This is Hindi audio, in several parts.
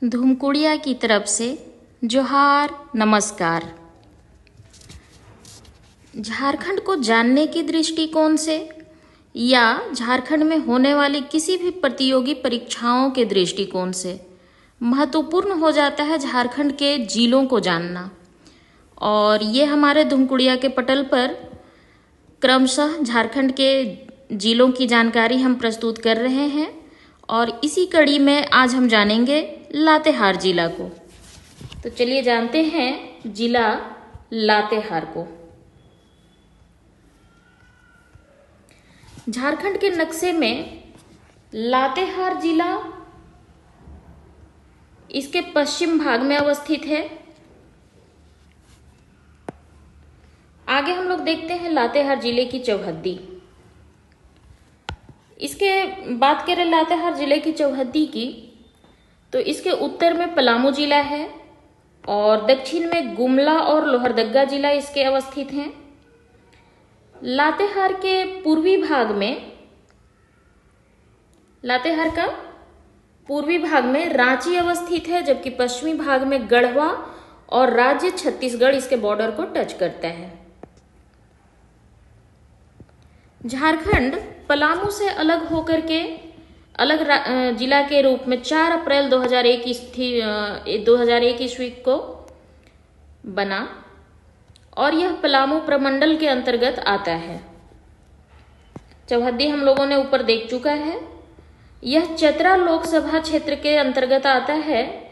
धूमकुड़िया की तरफ से जोहार नमस्कार। झारखंड को जानने की दृष्टिकोण से या झारखंड में होने वाली किसी भी प्रतियोगी परीक्षाओं के दृष्टिकोण से महत्वपूर्ण हो जाता है झारखंड के जिलों को जानना। और ये हमारे धूमकुड़िया के पटल पर क्रमशः झारखंड के जिलों की जानकारी हम प्रस्तुत कर रहे हैं और इसी कड़ी में आज हम जानेंगे लातेहार जिला को। तो चलिए जानते हैं जिला लातेहार को। झारखंड के नक्शे में लातेहार जिला इसके पश्चिम भाग में अवस्थित है। आगे हम लोग देखते हैं लातेहार जिले की चौहद्दी। इसके बात करें लातेहार जिले की चौहद्दी की तो इसके उत्तर में पलामू जिला है और दक्षिण में गुमला और लोहरदग्गा जिला इसके अवस्थित हैं। लातेहार के पूर्वी भाग में लातेहार का पूर्वी भाग में रांची अवस्थित है, जबकि पश्चिमी भाग में गढ़वा और राज्य छत्तीसगढ़ इसके बॉर्डर को टच करता है। झारखंड पलामू से अलग होकर के अलग जिला के रूप में 4 अप्रैल 2001 ईस्वी को बना और यह पलामू प्रमंडल के अंतर्गत आता है। चौहद्दी हम लोगों ने ऊपर देख चुका है। यह चतरा लोकसभा क्षेत्र के अंतर्गत आता है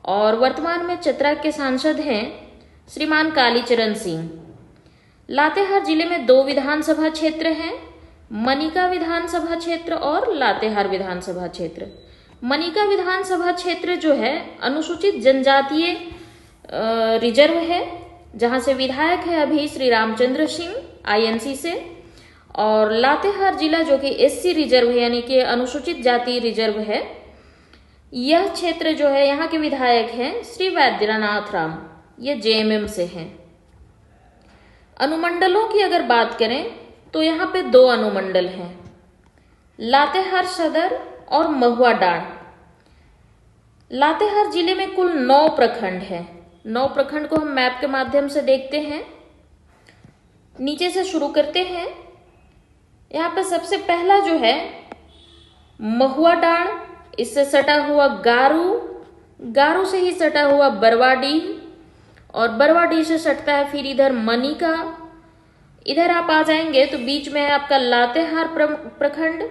और वर्तमान में चतरा के सांसद हैं श्रीमान कालीचरण सिंह। लातेहार जिले में 2 विधानसभा क्षेत्र हैं, मनिका विधानसभा क्षेत्र और लातेहार विधानसभा क्षेत्र। मनिका विधानसभा क्षेत्र जो है अनुसूचित जनजातीय रिजर्व है, जहां से विधायक है अभी श्री रामचंद्र सिंह आईएनसी से। और लातेहार जिला जो कि एससी रिजर्व है यानी कि अनुसूचित जाति रिजर्व है, यह क्षेत्र जो है यहाँ के विधायक हैं श्री वैद्यनाथ राम, ये जेएमएम से हैं। अनुमंडलों की अगर बात करें तो यहाँ पे 2 अनुमंडल हैं, लातेहार सदर और महुआ डांड। लातेहार जिले में कुल 9 प्रखंड हैं। 9 प्रखंड को हम मैप के माध्यम से देखते हैं। नीचे से शुरू करते हैं। यहाँ पे सबसे पहला जो है महुआ डांड, इससे सटा हुआ गारू से ही सटा हुआ बरवाडीह और बरवाडीह से सटता है फिर इधर मनिका। इधर आप आ जाएंगे तो बीच में है आपका लातेहार प्रखंड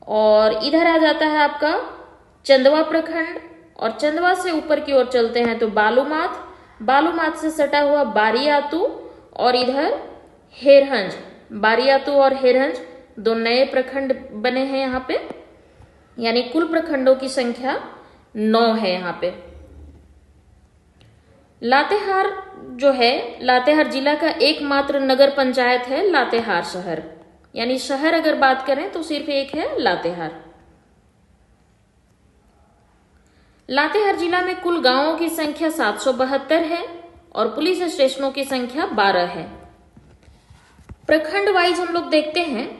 और इधर आ जाता है आपका चंदवा प्रखंड और चंदवा से ऊपर की ओर चलते हैं तो बालूमाथ से सटा हुआ बारियातू और इधर हेरहंज। बारियातू और हेरहंज 2 नए प्रखंड बने हैं यहाँ पे, यानी कुल प्रखंडों की संख्या 9 है यहाँ पे। लातेहार जो है लातेहार जिला का एकमात्र नगर पंचायत है लातेहार शहर, यानी शहर अगर बात करें तो सिर्फ एक है लातेहार। लातेहार जिला में कुल गांवों की संख्या 772 है और पुलिस स्टेशनों की संख्या 12 है। प्रखंड वाइज हम लोग देखते हैं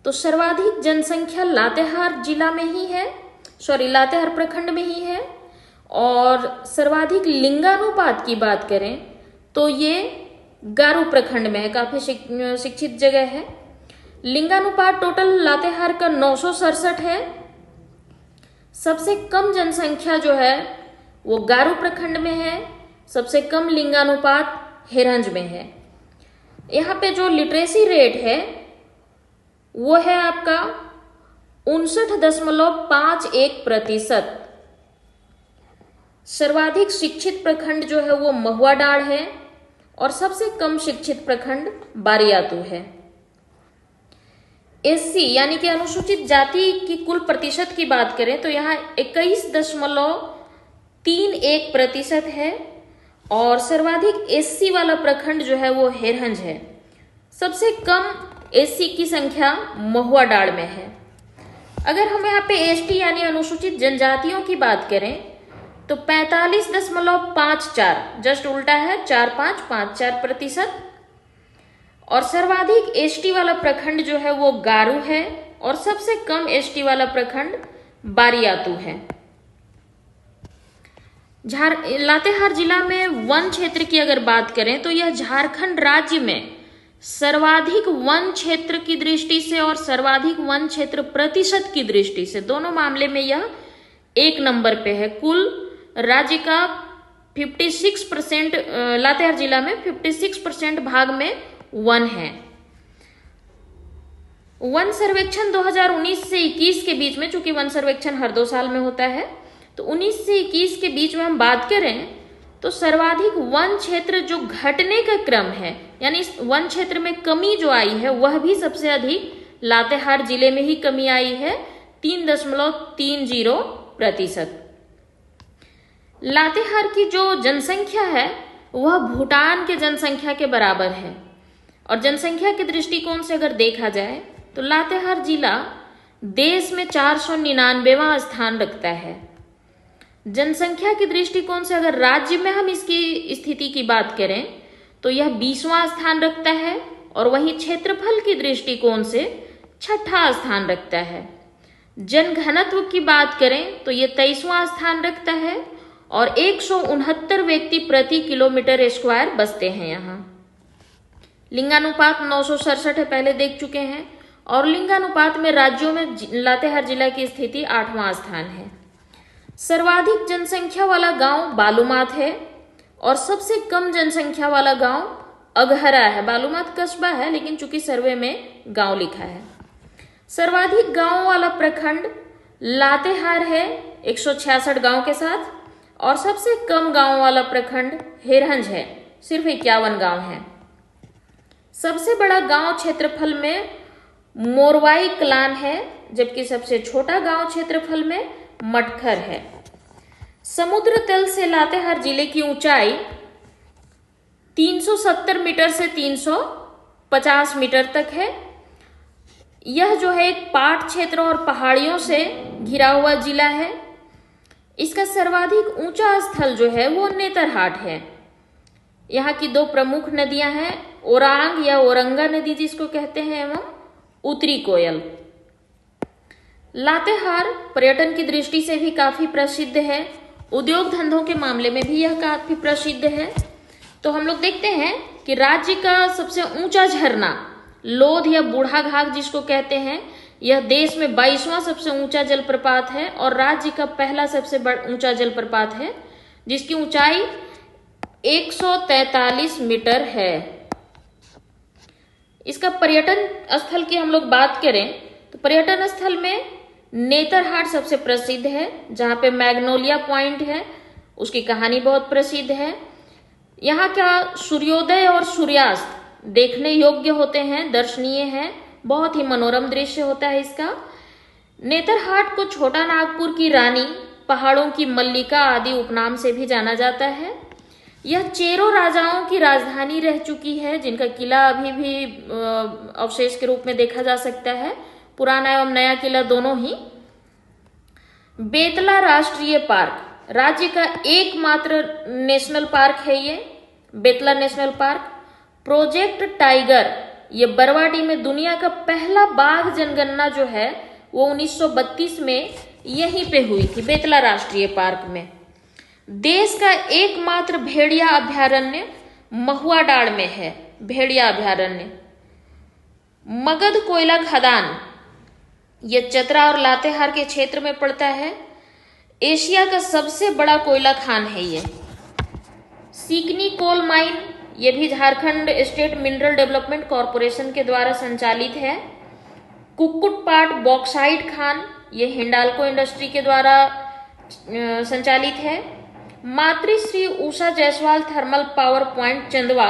तो सर्वाधिक जनसंख्या लातेहार जिला में ही है, लातेहार प्रखंड में ही है। और सर्वाधिक लिंगानुपात की बात करें तो ये गारू प्रखंड में है, काफी शिक्षित जगह है। लिंगानुपात टोटल लातेहार का 967 है। सबसे कम जनसंख्या जो है वो गारू प्रखंड में है, सबसे कम लिंगानुपात हेरंज में है। यहाँ पे जो लिटरेसी रेट है वो है आपका 59.51%। सर्वाधिक शिक्षित प्रखंड जो है वो महुआ डांड है और सबसे कम शिक्षित प्रखंड बारियातू है। एससी यानी कि अनुसूचित जाति की कुल प्रतिशत की बात करें तो यहाँ 21.31% है और सर्वाधिक एससी वाला प्रखंड जो है वो हेरहंज है। सबसे कम एससी की संख्या महुआ डांड में है। अगर हम यहाँ पे एसटी यानी अनुसूचित जनजातियों की बात करें तो 45.54, जस्ट उल्टा है 4554%। और सर्वाधिक एसटी वाला प्रखंड जो है वो गारू है और सबसे कम एसटी वाला प्रखंड बारियातू है। लातेहार जिला में वन क्षेत्र की अगर बात करें तो यह झारखंड राज्य में सर्वाधिक वन क्षेत्र की दृष्टि से और सर्वाधिक वन क्षेत्र प्रतिशत की दृष्टि से दोनों मामले में यह 1 नंबर पे है। कुल राज्य का 56% लातेहार जिला में 56% भाग में वन है। वन सर्वेक्षण 2019 से 21 के बीच में, चूंकि वन सर्वेक्षण हर 2 साल में होता है, तो 19 से 21 के बीच में हम बात करें तो सर्वाधिक वन क्षेत्र जो घटने का क्रम है, यानी इस वन क्षेत्र में कमी जो आई है वह भी सबसे अधिक लातेहार जिले में ही कमी आई है, 3.30%। लातेहार की जो जनसंख्या है वह भूटान के जनसंख्या के बराबर है। और जनसंख्या के दृष्टिकोण से अगर देखा जाए तो लातेहार जिला देश में 499वां स्थान रखता है। जनसंख्या की दृष्टिकोण से अगर राज्य में हम इसकी स्थिति की बात करें तो यह 20वां स्थान रखता है, और वहीं क्षेत्रफल की दृष्टिकोण से 6ठा स्थान रखता है। जनघनत्व की बात करें तो यह 23वां स्थान रखता है, और 169 व्यक्ति प्रति किलोमीटर स्क्वायर बसते हैं यहाँ। लिंगानुपात 967 है, पहले देख चुके हैं, और लिंगानुपात में राज्यों में लातेहार जिला की स्थिति 8वां स्थान है। सर्वाधिक जनसंख्या वाला गांव बालूमाथ है, और सबसे कम जनसंख्या वाला गांव अगहरा है। बालूमाथ कस्बा है, लेकिन चूंकि सर्वे में गांव लिखा है। सर्वाधिक गांव वाला प्रखंड लातेहार है 166 गांव के साथ, और सबसे कम गांव वाला प्रखंड हेरहंज है, सिर्फ 51 गांव है। सबसे बड़ा गांव क्षेत्रफल में मोरवाई कलान है, जबकि सबसे छोटा गांव क्षेत्रफल में मटखर है। समुद्र तल से लातेहार जिले की ऊंचाई 370 मीटर से 350 मीटर तक है। यह जो है एक पाट क्षेत्र और पहाड़ियों से घिरा हुआ जिला है। इसका सर्वाधिक ऊंचा स्थल जो है वो नेतरहाट है। यहाँ की 2 प्रमुख नदियां हैं, ओरांग या औरंगा नदी जिसको कहते हैं, एवं उत्तरी कोयल। लातेहार पर्यटन की दृष्टि से भी काफी प्रसिद्ध है, उद्योग धंधों के मामले में भी यह काफी प्रसिद्ध है। तो हम लोग देखते हैं कि राज्य का सबसे ऊंचा झरना लोध या बूढ़ा घाघ जिसको कहते हैं, यह देश में 22वां सबसे ऊंचा जलप्रपात है, और राज्य का पहला सबसे ऊंचा जलप्रपात है, जिसकी ऊंचाई 143 मीटर है। इसका पर्यटन स्थल की हम लोग बात करें तो पर्यटन स्थल में नेतरहाट सबसे प्रसिद्ध है, जहां पे मैग्नोलिया पॉइंट है, उसकी कहानी बहुत प्रसिद्ध है। यहाँ का सूर्योदय और सूर्यास्त देखने योग्य होते हैं, दर्शनीय है, बहुत ही मनोरम दृश्य होता है इसका। नेतरहाट को छोटा नागपुर की रानी, पहाड़ों की मल्लिका आदि उपनाम से भी जाना जाता है। यह चेरो राजाओं की राजधानी रह चुकी है, जिनका किला अभी भी अवशेष के रूप में देखा जा सकता है, पुराना एवं नया किला दोनों ही। बेतला राष्ट्रीय पार्क राज्य का एकमात्र नेशनल पार्क है, ये Betla national park. Project tiger, ये बरवाडी में दुनिया का पहला बाघ जनगणना जो है वो 1932 में यहीं पे हुई थी, बेतला राष्ट्रीय पार्क में। देश का एकमात्र भेड़िया अभयारण्य महुआडांड़ में है, भेड़िया अभयारण्य। मगध कोयला खदान, ये चतरा और लातेहार के क्षेत्र में पड़ता है। एशिया का सबसे बड़ा कोयला खान है ये। सीकनी कोल माइन, ये भी Jharkhand state mineral development corporation के द्वारा संचालित है। कुक्कुटपाट बॉक्साइट खान, ये हिंडाल्को इंडस्ट्री के द्वारा संचालित है। Matrushri Usha Jaiswal thermal power point चंदवा,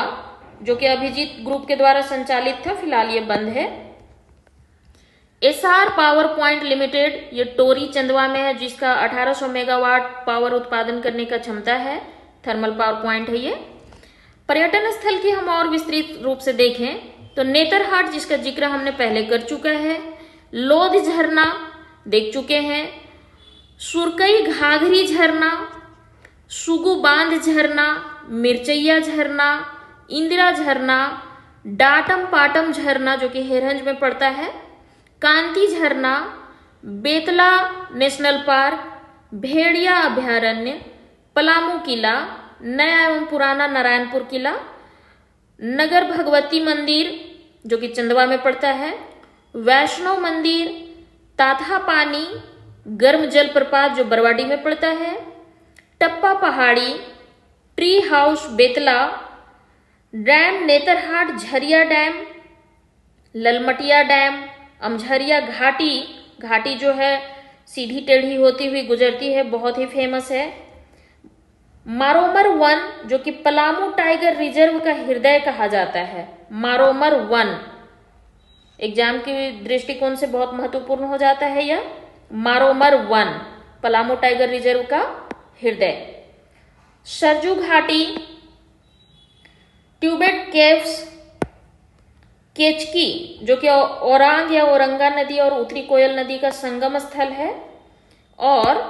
जो कि अभिजीत ग्रुप के द्वारा संचालित था, फिलहाल ये बंद है। एसआर पावर पॉइंट लिमिटेड, ये टोरी चंदवा में है, जिसका 1800 मेगावाट पावर उत्पादन करने का क्षमता है, थर्मल पावर पॉइंट है ये। पर्यटन स्थल की हम और विस्तृत रूप से देखें तो नेतरहाट, जिसका जिक्र हमने पहले कर चुका है, लोध झरना देख चुके हैं, सुरकई घाघरी झरना, सुगु बांध झरना, मिर्चैया झरना, इंदिरा झरना, डाटम पाटम झरना जो कि हेरहंज में पड़ता है, कांति झरना, बेतला नेशनल पार्क, भेड़िया अभयारण्य, पलामू किला, नया एवं पुराना नारायणपुर किला, नगर भगवती मंदिर जो कि चंदवा में पड़ता है, वैष्णव मंदिर, ताथा पानी, गर्म जलप्रपात जो बरवाडी में पड़ता है, Tappa Pahari, tree house Betla, dam Netarhat Jharia dam, Lalmatia dam, Amjharia घाटी, घाटी जो है सीधी टेढ़ी होती हुई गुजरती है, बहुत ही फेमस है, मारोमर वन जो कि पलामू टाइगर रिजर्व का हृदय कहा जाता है, मारोमर वन एग्जाम के दृष्टिकोण से बहुत महत्वपूर्ण हो जाता है यह, मारोमर वन पलामू टाइगर रिजर्व का हृदय, सरजू घाटी, ट्यूबेट केव्स, केचकी जो कि औरांग या औरंगा नदी और उत्तरी कोयल नदी का संगम स्थल है, और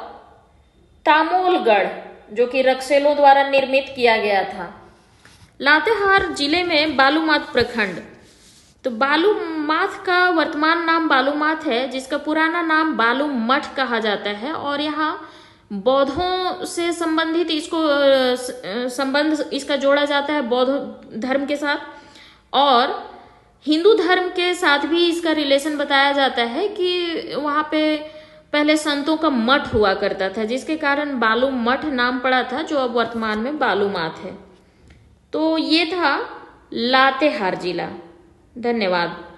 तामोलगढ़ जो कि रक्सेलों द्वारा निर्मित किया गया था। लातेहार जिले में बालूमाथ प्रखंड, तो बालूमाथ का वर्तमान नाम बालूमाथ है, जिसका पुराना नाम बालू मठ कहा जाता है, और यहाँ बौद्धों से संबंधित इसको संबंध इसका जोड़ा जाता है बौद्ध धर्म के साथ, और हिंदू धर्म के साथ भी इसका रिलेशन बताया जाता है कि वहाँ पे पहले संतों का मठ हुआ करता था, जिसके कारण बालू मठ नाम पड़ा था, जो अब वर्तमान में बालूमाथ है। तो ये था लातेहार जिला। धन्यवाद।